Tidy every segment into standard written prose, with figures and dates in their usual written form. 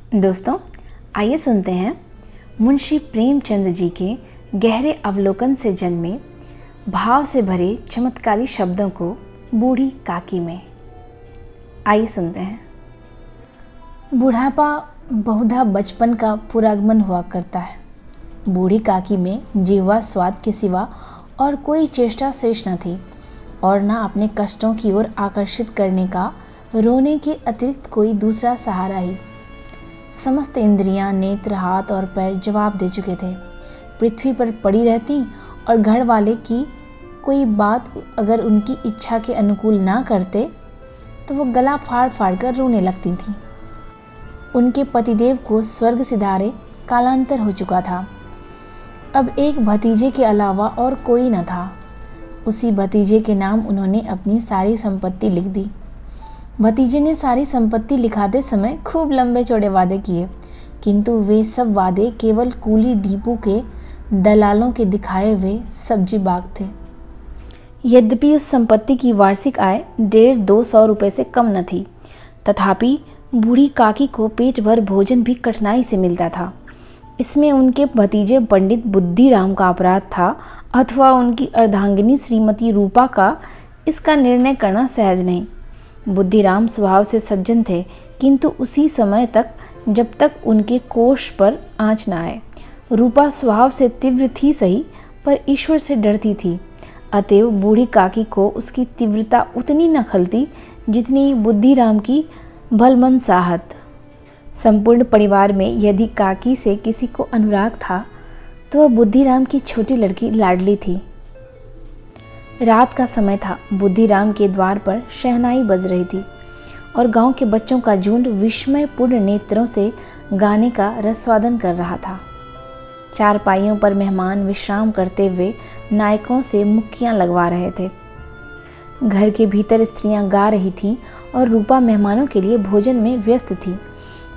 दोस्तों, आइए सुनते हैं मुंशी प्रेमचंद जी के गहरे अवलोकन से जन्मे भाव से भरे चमत्कारी शब्दों को बूढ़ी काकी में। आइए सुनते हैं। बुढ़ापा बहुधा बचपन का पुरागमन हुआ करता है। बूढ़ी काकी में जिह्वा स्वाद के सिवा और कोई चेष्टा शेष न थी और न अपने कष्टों की ओर आकर्षित करने का रोने के अतिरिक्त कोई दूसरा सहारा ही। समस्त इंद्रियां, नेत्र, हाथ और पैर जवाब दे चुके थे। पृथ्वी पर पड़ी रहती और घर वाले की कोई बात अगर उनकी इच्छा के अनुकूल ना करते तो वो गला फाड़ फाड़ कर रोने लगती थीं। उनके पतिदेव को स्वर्ग सिधारे कालांतर हो चुका था। अब एक भतीजे के अलावा और कोई न था। उसी भतीजे के नाम उन्होंने अपनी सारी संपत्ति लिख दी। भतीजे ने सारी संपत्ति लिखाते समय खूब लंबे चौड़े वादे किए, किंतु वे सब वादे केवल कूली डीपू के दलालों के दिखाए हुए सब्जी बाग थे। यद्यपि उस संपत्ति की वार्षिक आय 150-200 रुपये से कम न थी, तथापि बूढ़ी काकी को पेट भर भोजन भी कठिनाई से मिलता था। इसमें उनके भतीजे पंडित बुद्धिराम का अपराध था अथवा उनकी अर्धांगिनी श्रीमती रूपा का, इसका निर्णय करना सहज नहीं। बुद्धिराम स्वभाव से सज्जन थे, किंतु उसी समय तक जब तक उनके कोष पर आँच न आए। रूपा स्वभाव से तीव्र थी सही, पर ईश्वर से डरती थी, अतएव बूढ़ी काकी को उसकी तीव्रता उतनी न खलती जितनी बुद्धिराम की भलमन साहत। संपूर्ण परिवार में यदि काकी से किसी को अनुराग था तो वह बुद्धिराम की छोटी लड़की लाडली थी। रात का समय था। बुद्धिराम के द्वार पर शहनाई बज रही थी और गांव के बच्चों का झुंड विस्मयपूर्ण नेत्रों से गाने का रसवादन कर रहा था। चारपाइयों पर मेहमान विश्राम करते हुए नायकों से मुक्कियां लगवा रहे थे। घर के भीतर स्त्रियां गा रही थीं और रूपा मेहमानों के लिए भोजन में व्यस्त थी।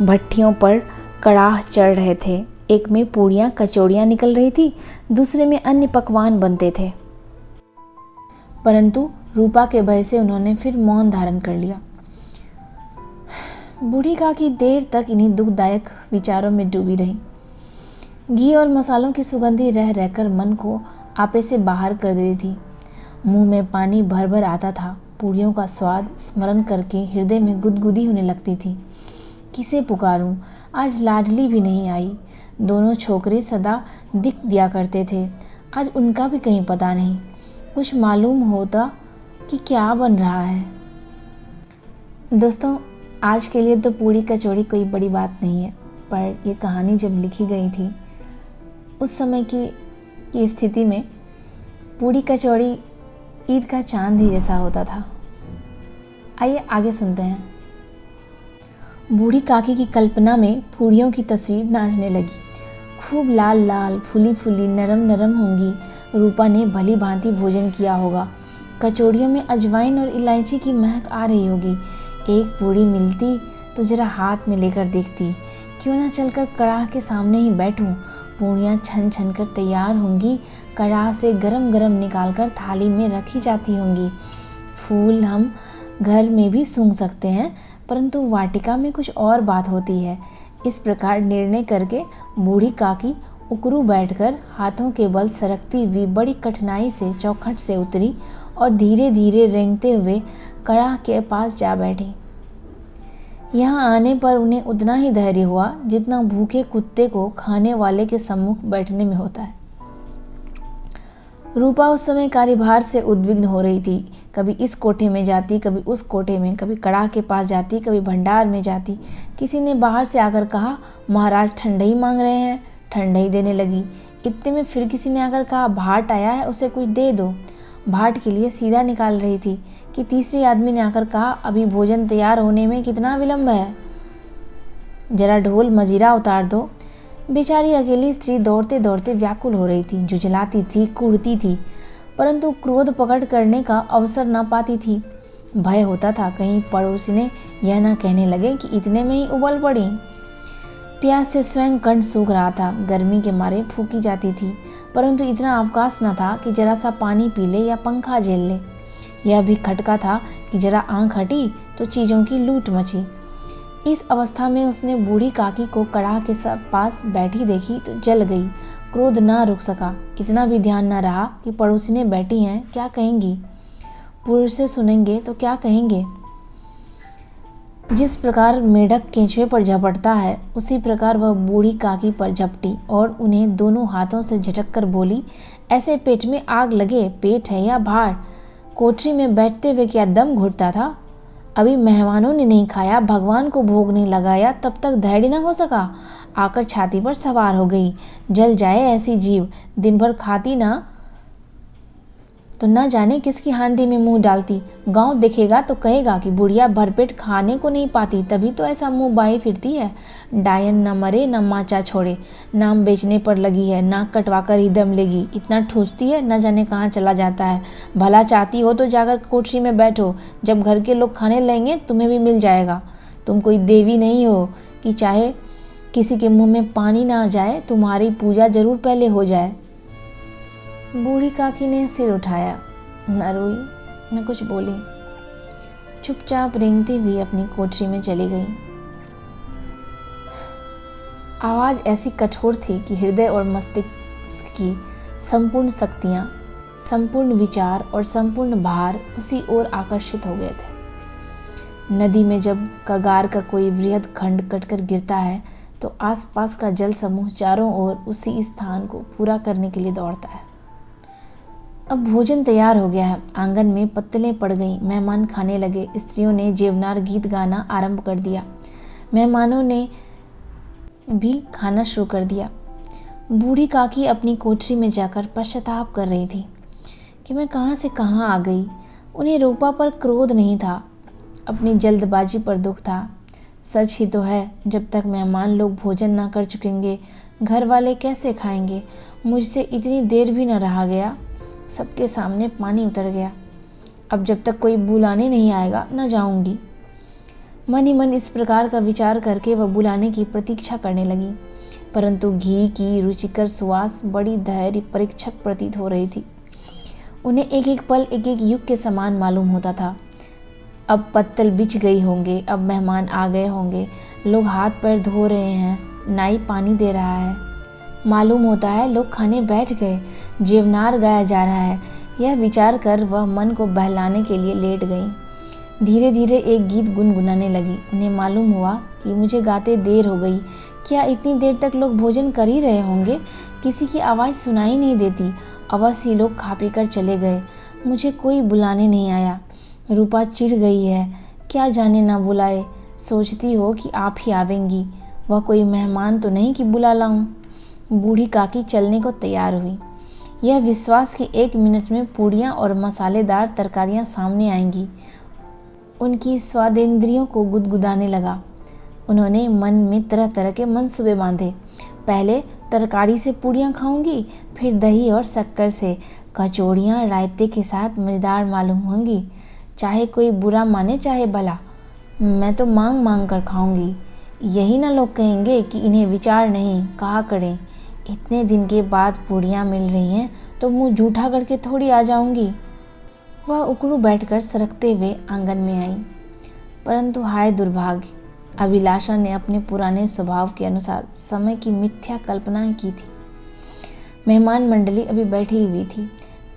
भट्ठियों पर कड़ाह चढ़ रहे थे। एक में पूड़ियाँ कचौड़ियाँ निकल रही थी, दूसरे में अन्य पकवान बनते थे। परंतु रूपा के भय से उन्होंने फिर मौन धारण कर लिया। बूढ़ी काकी देर तक इन्हीं दुखदायक विचारों में डूबी रही। घी और मसालों की सुगंधी रह रहकर मन को आपे से बाहर कर देती थी। मुंह में पानी भर भर आता था। पूड़ियों का स्वाद स्मरण करके हृदय में गुदगुदी होने लगती थी। किसे पुकारूं? आज लाडली भी नहीं आई। दोनों छोकरे सदा दिख दिया करते थे, आज उनका भी कहीं पता नहीं। कुछ मालूम होता कि क्या बन रहा है। दोस्तों, आज के लिए तो पूड़ी कचौड़ी कोई बड़ी बात नहीं है, पर ये कहानी जब लिखी गई थी उस समय की स्थिति में पूड़ी कचौड़ी ईद का चांद ही जैसा होता था। आइए आगे सुनते हैं। बूढ़ी काकी की कल्पना में पूड़ियों की तस्वीर नाचने लगी। खूब लाल लाल, फूली फूली, नरम नरम होंगी। रूपा ने भली भांति भोजन किया होगा। कचौड़ियों में अजवाइन और इलायची की महक आ रही होगी। एक पूड़ी मिलती तो जरा हाथ में लेकर देखती। क्यों ना चलकर कड़ाह के सामने ही बैठूं। पूड़ियाँ छन छन कर तैयार होंगी, कड़ाह से गरम गरम निकाल कर थाली में रखी जाती होंगी। फूल हम घर में भी सूंघ सकते हैं, परंतु वाटिका में कुछ और बात होती है। इस प्रकार निर्णय करके बूढ़ी काकी उकरू बैठकर हाथों के बल सरकती हुई बड़ी कठिनाई से चौखट से उतरी और धीरे धीरे रेंगते हुए कड़ाह के पास जा बैठी। यहाँ आने पर उन्हें उतना ही धैर्य हुआ जितना भूखे कुत्ते को खाने वाले के सम्मुख बैठने में होता है। रूपा उस समय कार्यभार से उद्विग्न हो रही थी। कभी इस कोठे में जाती, कभी उस कोठे में, कभी कड़ाह के पास जाती, कभी भंडार में जाती। किसी ने बाहर से आकर कहा, महाराज ठंडई मांग रहे हैं। ठंडई देने लगी। इतने में फिर किसी ने आकर कहा, भाट आया है, उसे कुछ दे दो। भाट के लिए सीधा निकाल रही थी कि तीसरे आदमी ने आकर कहा, अभी भोजन तैयार होने में कितना विलंब है, जरा ढोल मजीरा उतार दो। बेचारी अकेली स्त्री दौड़ते दौड़ते व्याकुल हो रही थी, झुझलाती थी, कूदती थी, परंतु क्रोध पकड़ करने का अवसर न पाती थी। भय होता था कहीं पड़ोसी ने यह न कहने लगे कि इतने में ही उबल पड़ी। प्यास से स्वयं कंठ सूख रहा था, गर्मी के मारे फूकी जाती थी, परंतु इतना अवकाश न था कि जरा सा पानी पी ले या पंखा झेल ले। यह भी खटका था कि जरा आंख हटी तो चीज़ों की लूट मची। इस अवस्था में उसने बूढ़ी काकी को कड़ाह के पास बैठी देखी तो जल गई। क्रोध ना रुक सका। इतना भी ध्यान न रहा कि पड़ोसिनें बैठी हैं, क्या कहेंगी, पुरुष से सुनेंगे तो क्या कहेंगे। जिस प्रकार मेढक केंचुए पर झपटता है, उसी प्रकार वह बूढ़ी काकी पर झपटी और उन्हें दोनों हाथों से झटक कर बोली, ऐसे पेट में आग लगे, पेट है या भाड़? कोठरी में बैठते हुए क्या दम घुटता था? अभी मेहमानों ने नहीं खाया, भगवान को भोग नहीं लगाया, तब तक धैर्य न हो सका, आकर छाती पर सवार हो गई। जल जाए ऐसी जीव, दिन भर खाती ना तो न जाने किसकी हांडी में मुंह डालती। गांव देखेगा तो कहेगा कि बुढ़िया भरपेट खाने को नहीं पाती, तभी तो ऐसा मुंह बाए फिरती है। डायन न मरे न माचा छोड़े, नाम बेचने पर लगी है, नाक कटवा कर ही दम लेगी। इतना ठूसती है, न जाने कहाँ चला जाता है। भला चाहती हो तो जाकर कोठरी में बैठो, जब घर के लोग खाने लेंगे तुम्हें भी मिल जाएगा। तुम कोई देवी नहीं हो कि चाहे किसी के मुँह में पानी ना जाए, तुम्हारी पूजा जरूर पहले हो जाए। बूढ़ी काकी ने सिर उठाया, न रोई न कुछ बोली, चुपचाप रेंगती हुई अपनी कोठरी में चली गई। आवाज ऐसी कठोर थी कि हृदय और मस्तिष्क की संपूर्ण शक्तियां, संपूर्ण विचार और संपूर्ण भार उसी ओर आकर्षित हो गए थे। नदी में जब कगार का कोई वृहद खंड कटकर गिरता है तो आसपास का जल समूह चारों ओर उसी स्थान को पूरा करने के लिए दौड़ता है। अब भोजन तैयार हो गया है। आंगन में पत्तलें पड़ गईं, मेहमान खाने लगे। स्त्रियों ने जेवनार गीत गाना आरंभ कर दिया। मेहमानों ने भी खाना शुरू कर दिया। बूढ़ी काकी अपनी कोठरी में जाकर पश्चाताप कर रही थी कि मैं कहाँ से कहाँ आ गई। उन्हें रूपा पर क्रोध नहीं था, अपनी जल्दबाजी पर दुख था। सच ही तो है, जब तक मेहमान लोग भोजन ना कर चुकेंगे, घर वाले कैसे खाएंगे। मुझसे इतनी देर भी न रहा गया, सबके सामने पानी उतर गया। अब जब तक कोई बुलाने नहीं आएगा न जाऊंगी। मन ही मन इस प्रकार का विचार करके वह बुलाने की प्रतीक्षा करने लगी, परंतु घी की रुचिकर सुवास बड़ी धैर्य परीक्षक प्रतीत हो रही थी। उन्हें एक एक पल एक एक युग के समान मालूम होता था। अब पत्तल बिछ गई होंगे, अब मेहमान आ गए होंगे, लोग हाथ पैर धो रहे हैं, नाई पानी दे रहा है, मालूम होता है लोग खाने बैठ गए, जेवनार गाया जा रहा है। यह विचार कर वह मन को बहलाने के लिए लेट गई। धीरे धीरे एक गीत गुनगुनाने लगी। उन्हें मालूम हुआ कि मुझे गाते देर हो गई। क्या इतनी देर तक लोग भोजन कर ही रहे होंगे? किसी की आवाज़ सुनाई नहीं देती। अवश्य लोग खा पी कर चले गए, मुझे कोई बुलाने नहीं आया। रूपा चिढ़ गई है, क्या जाने ना बुलाए। सोचती हो कि आप ही आवेंगी, वह कोई मेहमान तो नहीं कि बुला लाऊं। बूढ़ी काकी चलने को तैयार हुई, यह विश्वास कि 1 मिनट में पूड़ियाँ और मसालेदार तरकारियाँ सामने आएंगी उनकी स्वादेंद्रियों को गुदगुदाने लगा। उन्होंने मन में तरह तरह के मंसूबे बांधे। पहले तरकारी से पूड़ियाँ खाऊंगी, फिर दही और शक्कर से। कचौड़ियाँ रायते के साथ मज़ेदार मालूम होंगी। चाहे कोई बुरा माने चाहे भला, मैं तो मांग मांग कर खाऊंगी। यही ना लोग कहेंगे कि इन्हें विचार नहीं, कहा करें। इतने दिन के बाद पूड़ियाँ मिल रही हैं तो मुंह जूठा करके थोड़ी आ जाऊंगी। वह उकड़ू बैठकर सरकते हुए आंगन में आई, परंतु हाय दुर्भाग्य, अभिलाषा ने अपने पुराने स्वभाव के अनुसार समय की मिथ्या कल्पनाएं की थी। मेहमान मंडली अभी बैठी हुई थी।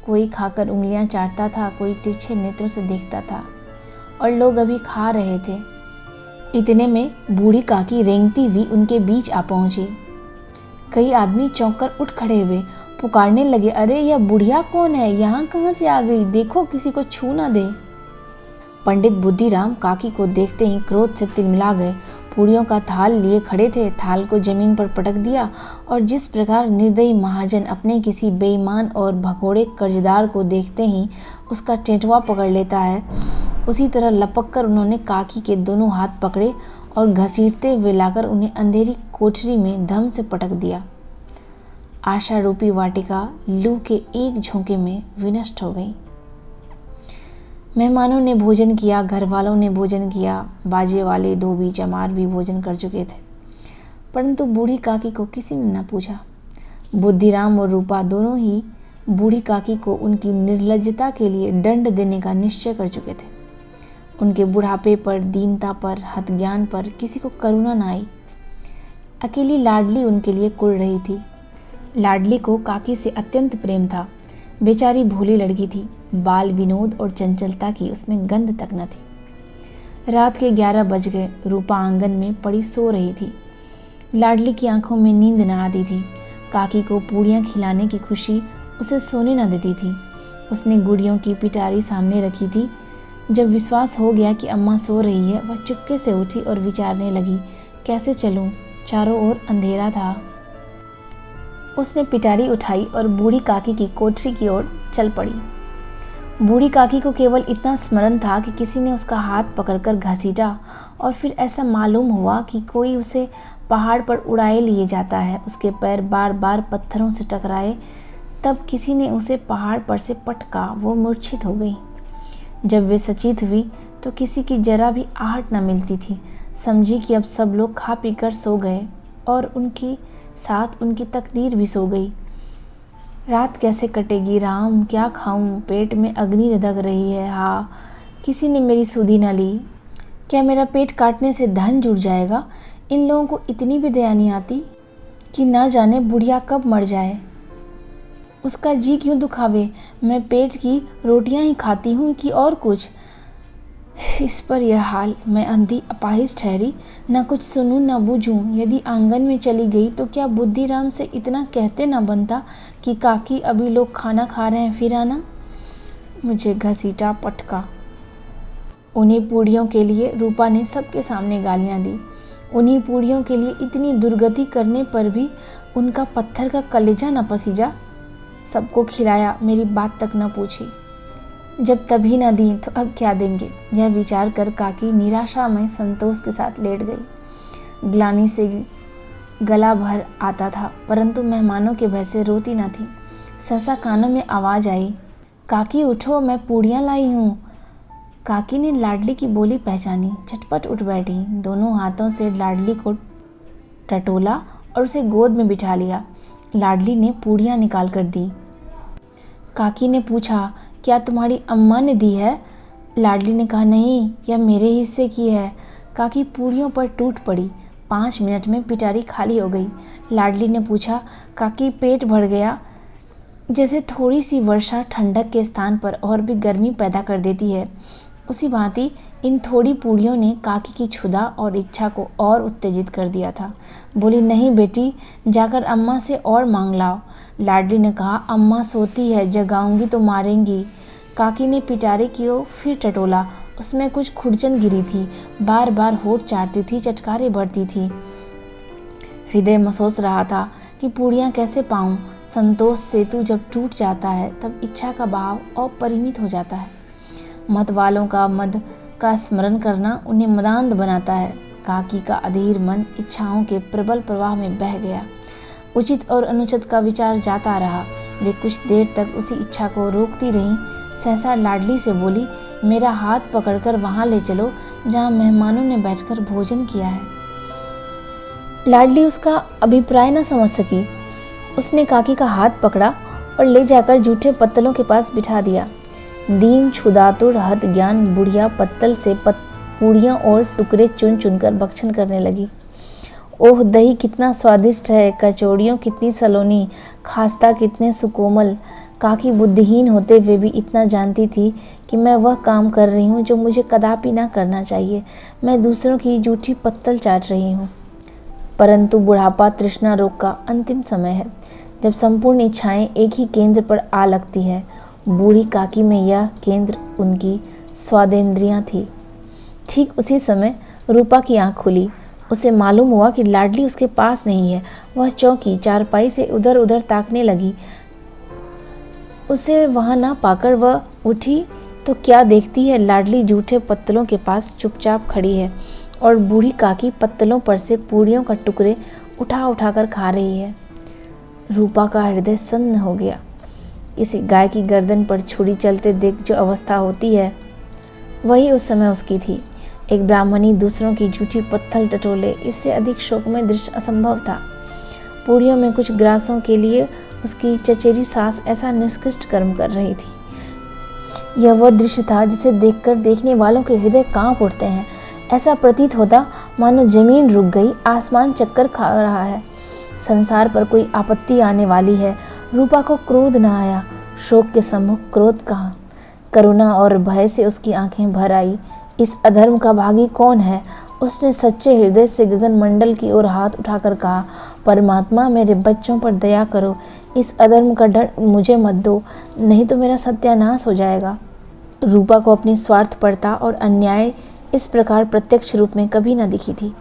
कोई खाकर उंगलियां चाटता था, कोई तिरछे नेत्रों से देखता था, और लोग अभी खा रहे थे। इतने में बूढ़ी काकी रेंगती हुई उनके बीच आ पहुंची। कई आदमी चौंक कर उठ खड़े हुए, पुकारने लगे, अरे यह बुढ़िया कौन है, यहाँ कहाँ से आ गई? देखो किसी को छू ना दे। पंडित बुद्धिराम काकी को देखते ही क्रोध से तिलमिला गए। पूड़ियों का थाल लिए खड़े थे, थाल को जमीन पर पटक दिया, और जिस प्रकार निर्दयी महाजन अपने किसी बेईमान और भगोड़े कर्जदार को देखते ही उसका टेंटवा पकड़ लेता है, उसी तरह लपक कर उन्होंने काकी के दोनों हाथ पकड़े और घसीटते हुए लाकर उन्हें अंधेरी कोठरी में धम से पटक दिया। आशा रूपी वाटिका लू के एक झोंके में विनष्ट हो गई। मेहमानों ने भोजन किया, घर वालों ने भोजन किया, बाजे वाले धोबी चमार भी भोजन कर चुके थे, परंतु बूढ़ी काकी को किसी ने न पूछा। बुद्धिराम और रूपा दोनों ही बूढ़ी काकी को उनकी निर्लज्जता के लिए दंड देने का निश्चय कर चुके थे, उनके बुढ़ापे पर, दीनता पर, हतज्ञान पर किसी को करुणा न आई। अकेली लाडली उनके लिए कुढ़ रही थी। लाडली को काकी से अत्यंत प्रेम था। बेचारी भोली लड़की थी, बाल विनोद और चंचलता की उसमें गंध तक न थी। रात के 11 बज गए। रूपा आंगन में पड़ी सो रही थी। लाडली की आंखों में नींद न आती थी। काकी को पूड़ियाँ खिलाने की खुशी उसे सोने न देती थी। उसने गुड़ियों की पिटारी सामने रखी थी। जब विश्वास हो गया कि अम्मा सो रही है, वह चुपके से उठी और विचारने लगी, कैसे चलूं? चारों ओर अंधेरा था। उसने पिटारी उठाई और बूढ़ी काकी की कोठरी की ओर चल पड़ी। बूढ़ी काकी को केवल इतना स्मरण था कि किसी ने उसका हाथ पकड़कर घसीटा और फिर ऐसा मालूम हुआ कि कोई उसे पहाड़ पर उड़ाए लिए जाता है। उसके पैर बार बार पत्थरों से टकराए। तब किसी ने उसे पहाड़ पर से पटका। वो मूर्छित हो गई। जब वे सचेत हुई तो किसी की जरा भी आहट न मिलती थी। समझी कि अब सब लोग खा पी कर सो गए और उनकी साथ उनकी तकदीर भी सो गई। रात कैसे कटेगी राम, क्या खाऊं? पेट में अग्नि धधक रही है। हाँ, किसी ने मेरी सुधि न ली। क्या मेरा पेट काटने से धन जुड़ जाएगा? इन लोगों को इतनी भी दया नहीं आती कि न जाने बुढ़िया कब मर जाए। उसका जी क्यों दुखावे? मैं पेट की रोटियां ही खाती हूँ कि और कुछ। इस पर यह हाल, मैं अंधी अपाहिज ठहरी, न कुछ सुनूं न बूझूं। यदि आंगन में चली गई तो क्या बुद्धिराम से इतना कहते न बनता कि काकी अभी लोग खाना खा रहे हैं, फिर आना। मुझे घसीटा, पटका। उन्हीं पूड़ियों के लिए रूपा ने सबके सामने गालियां दी। उन्हीं पूड़ियों के लिए इतनी दुर्गति करने पर भी उनका पत्थर का कलेजा न पसीजा। सबको खिलाया, मेरी बात तक न पूछी। जब तभी न दी तो अब क्या देंगे, यह विचार कर काकी निराशा में संतोष के साथ लेट गई। ग्लानि से गला भर आता था, परंतु मेहमानों के भय से रोती न थी। सहसा कानों में आवाज आई, काकी उठो, मैं पूड़ियाँ लाई हूँ। काकी ने लाडली की बोली पहचानी, झटपट उठ बैठी। दोनों हाथों से लाडली को टटोला और उसे गोद में बिठा लिया। लाडली ने पूड़ियाँ निकाल कर दी। काकी ने पूछा, क्या तुम्हारी अम्मा ने दी है? लाडली ने कहा, नहीं, यह मेरे हिस्से की है। काकी पूड़ियों पर टूट पड़ी। 5 मिनट में पिटारी खाली हो गई। लाडली ने पूछा, काकी पेट भर गया? जैसे थोड़ी सी वर्षा ठंडक के स्थान पर और भी गर्मी पैदा कर देती है, उसी भांति इन थोड़ी पूड़ियों ने काकी की क्षुधा और इच्छा को और उत्तेजित कर दिया था। बोली, नहीं बेटी, जाकर अम्मा से और मांग लाओ। लाडली ने कहा, अम्मा सोती है, जगाऊंगी तो मारेंगी। काकी ने पिटारे की ओर फिर टटोला। उसमें कुछ खुरचन गिरी थी, बार बार होठ चाटती थी, चटकारे भरती थी। हृदय महसूस रहा था कि पूड़ियाँ कैसे पाऊँ। संतोष सेतु जब टूट जाता है तब इच्छा का भाव अपरिमित हो जाता है। मत वालों का मद का स्मरण करना उन्हें मदान्ध बनाता है। काकी का अधीर मन इच्छाओं के प्रबल प्रवाह में बह गया। उचित और अनुचित का विचार जाता रहा। वे कुछ देर तक उसी इच्छा को रोकती रहीं। सहसा लाडली से बोली, मेरा हाथ पकड़कर वहाँ ले चलो जहाँ मेहमानों ने बैठकर भोजन किया है। लाडली उसका अभिप्राय न समझ सकी। उसने काकी का हाथ पकड़ा और ले जाकर जूठे पत्तलों के पास बिठा दिया। दीन क्षुधातुर हत ज्ञान बुढ़िया पत्तल से पूड़ियाँ और टुकड़े चुन चुनकर भक्षण करने लगी। ओह, दही कितना स्वादिष्ट है, कचौड़ियों कितनी सलोनी, खास्ता कितने सुकोमल। काकी बुद्धिहीन होते हुए भी इतना जानती थी कि मैं वह काम कर रही हूँ जो मुझे कदापि ना करना चाहिए। मैं दूसरों की जूठी पत्तल चाट रही हूँ। परंतु बुढ़ापा तृष्णा रोग का अंतिम समय है, जब संपूर्ण इच्छाएं एक ही केंद्र पर आ लगती है। बूढ़ी काकी में यह केंद्र उनकी स्वादेंद्रियां थी। ठीक उसी समय रूपा की आंख खुली। उसे मालूम हुआ कि लाडली उसके पास नहीं है। वह चौंकी, चारपाई से उधर उधर ताकने लगी। उसे वहां ना पाकर वह उठी तो क्या देखती है, लाडली जूठे पत्तलों के पास चुपचाप खड़ी है और बूढ़ी काकी पत्तलों पर से पूड़ियों का टुकड़े उठा उठा कर खा रही है। रूपा का हृदय सन्न हो गया। किसी गाय की गर्दन पर छुरी चलते देख जो अवस्था होती है, वही उस समय उसकी थी। एक ब्राह्मणी दूसरों की जूठी पत्थल टटोले, इससे अधिक शोकमय दृश्य असंभव था। पूड़ियों में कुछ ग्रासों के लिए उसकी चचेरी सास ऐसा निष्कृष्ट कर्म कर रही थी यह वह दृश्य था जिसे देखकर देखने वालों के हृदय कांप उठते हैं। ऐसा प्रतीत होता मानो जमीन रुक गई, आसमान चक्कर खा रहा है, संसार पर कोई आपत्ति आने वाली है। रूपा को क्रोध न आया, शोक के सम्मुख क्रोध कहाँ। करुणा और भय से उसकी आंखें भर आई। इस अधर्म का भागी कौन है? उसने सच्चे हृदय से गगन मंडल की ओर हाथ उठाकर कहा, परमात्मा मेरे बच्चों पर दया करो, इस अधर्म का दंड मुझे मत दो, नहीं तो मेरा सत्यानाश हो जाएगा। रूपा को अपनी स्वार्थपरता और अन्याय इस प्रकार प्रत्यक्ष रूप में कभी न दिखी थी।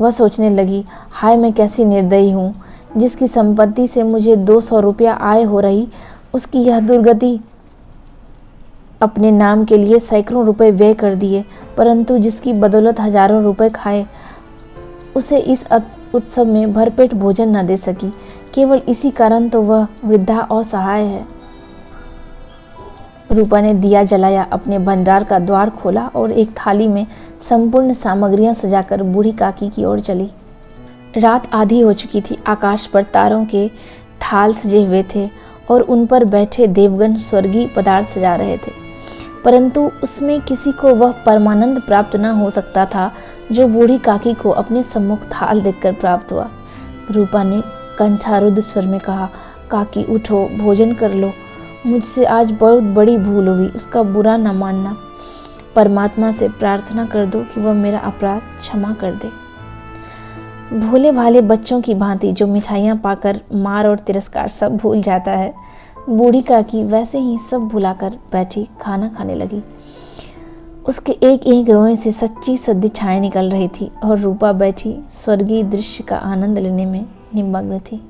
वह सोचने लगी, हाय मैं कैसी निर्दयी हूँ, जिसकी संपत्ति से मुझे 200 रुपया आय हो रही, उसकी यह दुर्गति। अपने नाम के लिए सैकड़ों रुपए व्यय कर दिए, परंतु जिसकी बदौलत हजारों रुपए खाए, उसे इस उत्सव में भरपेट भोजन न दे सकी। केवल इसी कारण तो वह वृद्धा असहाय है। रूपा ने दिया जलाया, अपने भंडार का द्वार खोला और एक थाली में संपूर्ण सामग्रियां सजाकर बूढ़ी काकी की ओर चली। रात आधी हो चुकी थी। आकाश पर तारों के थाल सजे हुए थे और उन पर बैठे देवगण स्वर्गीय पदार्थ सजा रहे थे, परंतु उसमें किसी को वह परमानंद प्राप्त न हो सकता था जो बूढ़ी काकी को अपने सम्मुख थाल देखकर प्राप्त हुआ। रूपा ने कंठारुद्ध स्वर में कहा, काकी उठो, भोजन कर लो, मुझसे आज बहुत बड़ी भूल हुई, उसका बुरा न मानना। परमात्मा से प्रार्थना कर दो कि वह मेरा अपराध क्षमा कर दे। भोले भाले बच्चों की भांति जो मिठाइयाँ पाकर मार और तिरस्कार सब भूल जाता है, बूढ़ी काकी वैसे ही सब भुलाकर बैठी खाना खाने लगी। उसके एक एक रोए से सच्ची सद्दी छाया निकल रही थी और रूपा बैठी स्वर्गीय दृश्य का आनंद लेने में निमग्न थी।